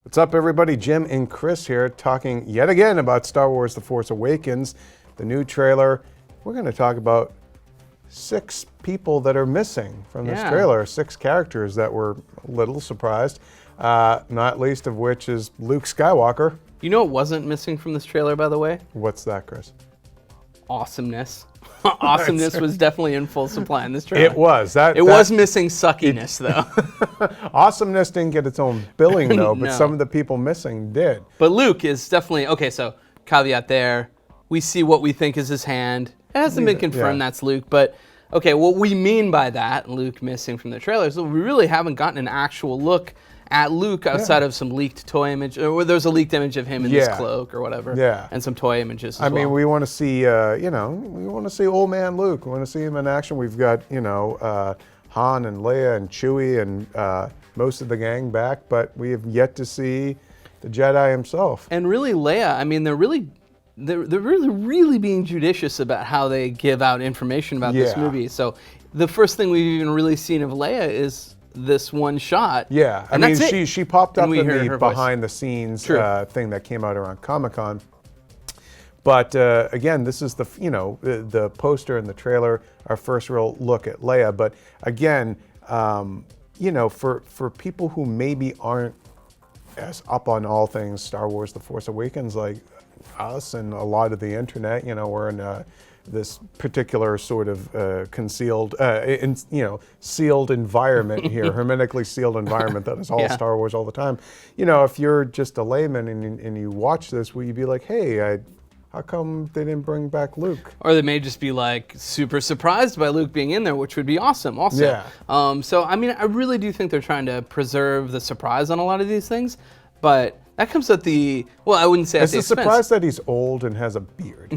What's up, everybody? Jim and Chris here talking yet again about Star Wars The Force Awakens, the new trailer. We're going to talk about 6 people that are missing from this trailer, 6 characters that we're a little surprised, not least of which is Luke Skywalker. You know what wasn't missing from this trailer, by the way? What's that, Chris? Awesomeness. Awesomeness was definitely in full supply in this trailer. It was. It was missing suckiness, though. Awesomeness didn't get its own billing, though, but some of the people missing did. But Luke is definitely, okay, so caveat there. We see what we think is his hand. It hasn't been confirmed that's Luke, but okay, what we mean by that, Luke missing from the trailer, is that we really haven't gotten an actual look at Luke outside of some leaked toy image, or there's a leaked image of him in this cloak or whatever, and some toy images as well. I mean, we want to see, we want to see old man Luke. We want to see him in action. We've got, Han and Leia and Chewie and most of the gang back, but we have yet to see the Jedi himself. And really, Leia, I mean, they're really being judicious about how they give out information about this movie. So the first thing we've even really seen of Leia is this one shot. Yeah, I mean, she popped up in the behind the scenes thing that came out around Comic-Con. But again, this is the poster and the trailer, our first real look at Leia. But again, for people who maybe aren't as up on all things Star Wars: The Force Awakens, like us and a lot of the internet, we're in this particular sort of concealed, sealed environment here, hermetically sealed environment that is all Star Wars all the time. If you're just a layman and you watch this, will you be like, hey, how come they didn't bring back Luke? Or they may just be like super surprised by Luke being in there, which would be awesome also. Yeah. So, I mean, I really do think they're trying to preserve the surprise on a lot of these things, but that comes at the, well, I wouldn't say at the expense. It's a surprise that he's old and has a beard.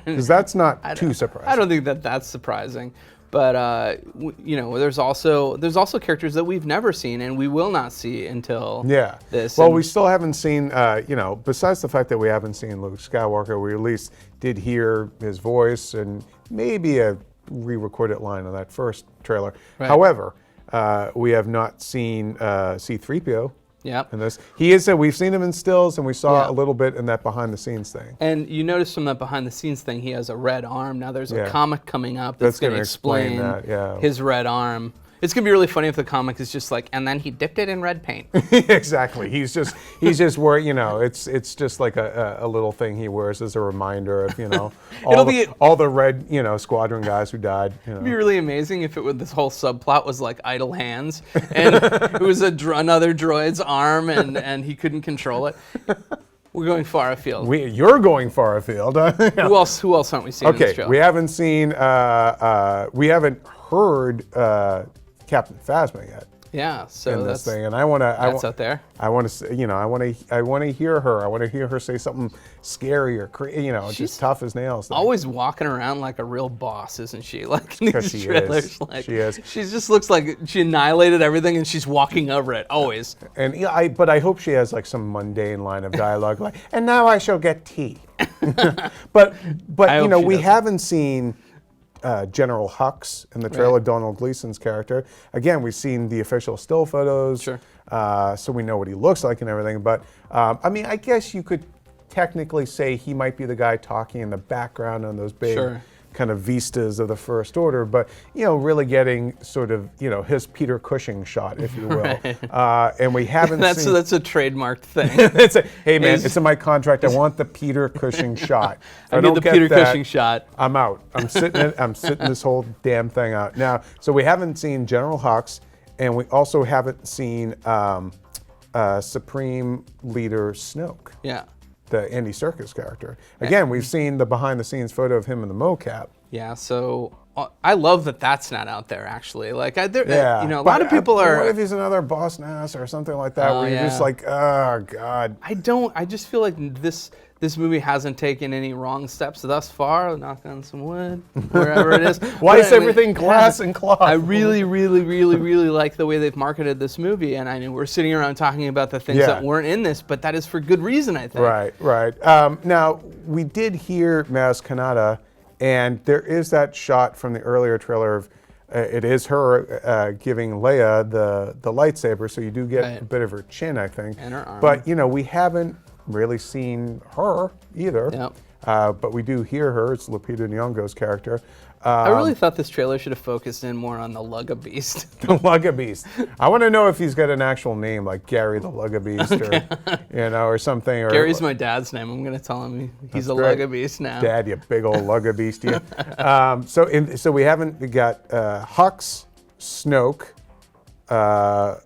Because that's not too surprising. I don't think that's surprising. But, there's also characters that we've never seen and we will not see until this. Well, we still haven't seen, besides the fact that we haven't seen Luke Skywalker, we at least did hear his voice and maybe a re-recorded line on that first trailer. Right. However, we have not seen C-3PO. Yep. And we've seen him in stills, and we saw a little bit in that behind-the-scenes thing. And you notice from that behind-the-scenes thing, he has a red arm. Now there's a comic coming up that's going to explain his red arm. It's going to be really funny if the comic is just like, and then he dipped it in red paint. Exactly. He's just wearing, it's just like a little thing he wears as a reminder of, all the red, squadron guys who died. It'd be really amazing if this whole subplot was like idle hands, and it was another droid's arm, and he couldn't control it. We're going far afield. You're going far afield. Who else aren't we seeing in this show? We haven't seen, we haven't heard Captain Phasma yet. Yeah, so that's thing, and that's out there. I want to, I want to hear her. I want to hear her say something scary or, she's just tough as nails. Always walking around like a real boss, isn't she? Like in these trailers, she is. She just looks like she annihilated everything, and she's walking over it always. And but I hope she has like some mundane line of dialogue, like, "And now I shall get tea." but we haven't seen General Hux in the trailer, Donald Gleason's character. Again, we've seen the official still photos, so we know what he looks like and everything. But I mean, I guess you could technically say he might be the guy talking in the background on those big kind of vistas of the First Order, but really getting sort of his Peter Cushing shot, if you will. And we haven't seen. That's a trademarked thing. Hey man, it's in my contract. I want the Peter Cushing shot. I need the Peter Cushing shot. I'm out. I'm sitting this whole damn thing out now. So we haven't seen General Hux, and we also haven't seen Supreme Leader Snoke. Yeah. The Andy Serkis character. Again, we've seen the behind-the-scenes photo of him in the mocap. Yeah, so I love that that's not out there, actually. Like, a lot of people are. What if he's another Boss Nass or something like that, where you're just like, oh God. I just feel like this movie hasn't taken any wrong steps thus far. Knock on some wood, wherever it is. Why is everything glass and cloth? I really, really, really, really like the way they've marketed this movie, and I know we're sitting around talking about the things that weren't in this, but that is for good reason, I think. Right. Now, we did hear Maz Kanata, and there is that shot from the earlier trailer of it is her giving Leia the lightsaber, so you do get a bit of her chin, I think. And her arm. But, we haven't really seen her either. Yep. But we do hear her. It's Lupita Nyong'o's character. I really thought this trailer should have focused in more on the Lugga Beast. The Lugga Beast. I want to know if he's got an actual name, like Gary the Lugga Beast, or something. Or, Gary's my dad's name. I'm going to tell him he's a Lugga Beast now. Dad, you big old Lugga Beast, you. So we got Hux, Snoke, Maz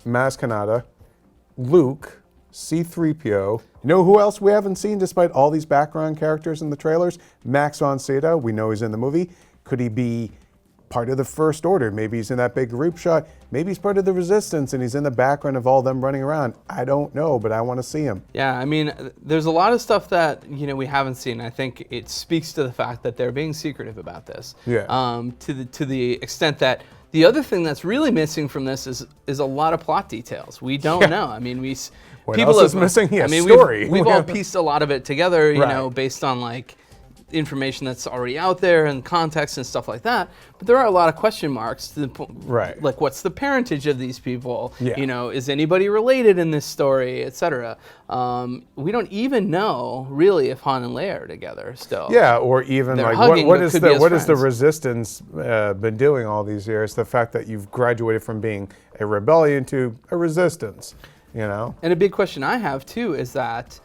Kanata, Luke, C-3PO. You know who else we haven't seen despite all these background characters in the trailers? Max von Sydow. We know he's in the movie. Could he be part of the First Order? Maybe he's in that big group shot. Maybe he's part of the Resistance and he's in the background of all them running around. I don't know, but I want to see him. Yeah, I mean, there's a lot of stuff that, we haven't seen. I think it speaks to the fact that they're being secretive about this. Yeah. To the extent that the other thing that's really missing from this is a lot of plot details. We don't know. I mean, what else is missing? Yeah, story. We've all pieced a lot of it together, based on like information that's already out there and context and stuff like that. But there are a lot of question marks to the point. Right. Like, what's the parentage of these people? Yeah. Is anybody related in this story, etc. We don't even know really if Han and Leia are together still. Yeah, or even They're like hugging, what but is could be as the friends. Resistance been doing all these years? The fact that you've graduated from being a rebellion to a resistance. And a big question I have too is that,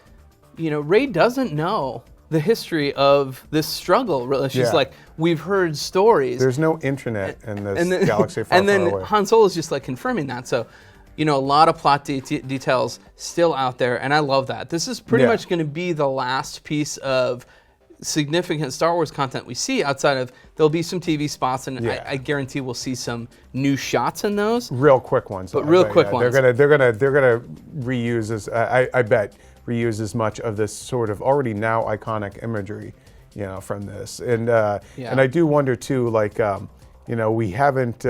Rey doesn't know the history of this struggle. Really, she's like, we've heard stories. There's no internet in this galaxy far, and then far away. Han Solo is just like confirming that. So, a lot of plot details still out there, and I love that. This is pretty much going to be the last piece of significant Star Wars content we see outside of, there'll be some TV spots, and I guarantee we'll see some new shots in those. Real quick ones. But real quick ones. They're gonna reuse this. I bet reuse as much of this sort of already now iconic imagery, from this. And and I do wonder too, like, we haven't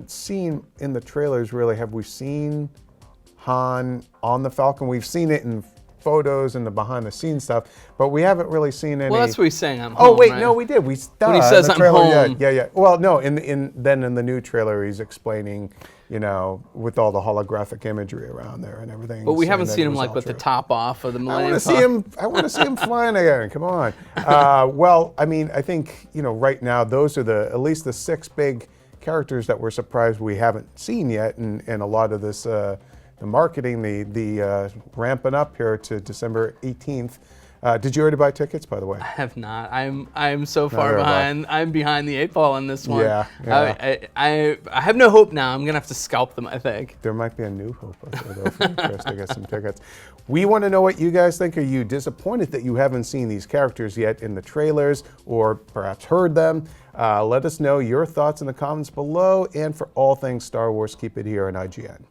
seen in the trailers really. Have we seen Han on the Falcon? We've seen it in photos and the behind the scenes stuff, but we haven't really seen any. Well, that's what he's saying. I'm home. Oh wait, right? no, we did. When he says I'm home. Yeah. Well, no, in the new trailer, he's explaining, with all the holographic imagery around there and everything. But we haven't seen him like with the top off of the Millennium Falcon. I want to see him flying again. Come on. Well, I mean, I think right now those are at least the 6 big characters that we're surprised we haven't seen yet, and a lot of this. The marketing, the ramping up here to December 18th. Did you already buy tickets, by the way? I have not. I'm so far behind. I'm behind the 8 ball on this one. Yeah. I have no hope now. I'm gonna have to scalp them, I think. There might be a new hope out there, though, for Chris to get some tickets. We want to know what you guys think. Are you disappointed that you haven't seen these characters yet in the trailers, or perhaps heard them? Let us know your thoughts in the comments below. And for all things Star Wars, keep it here on IGN.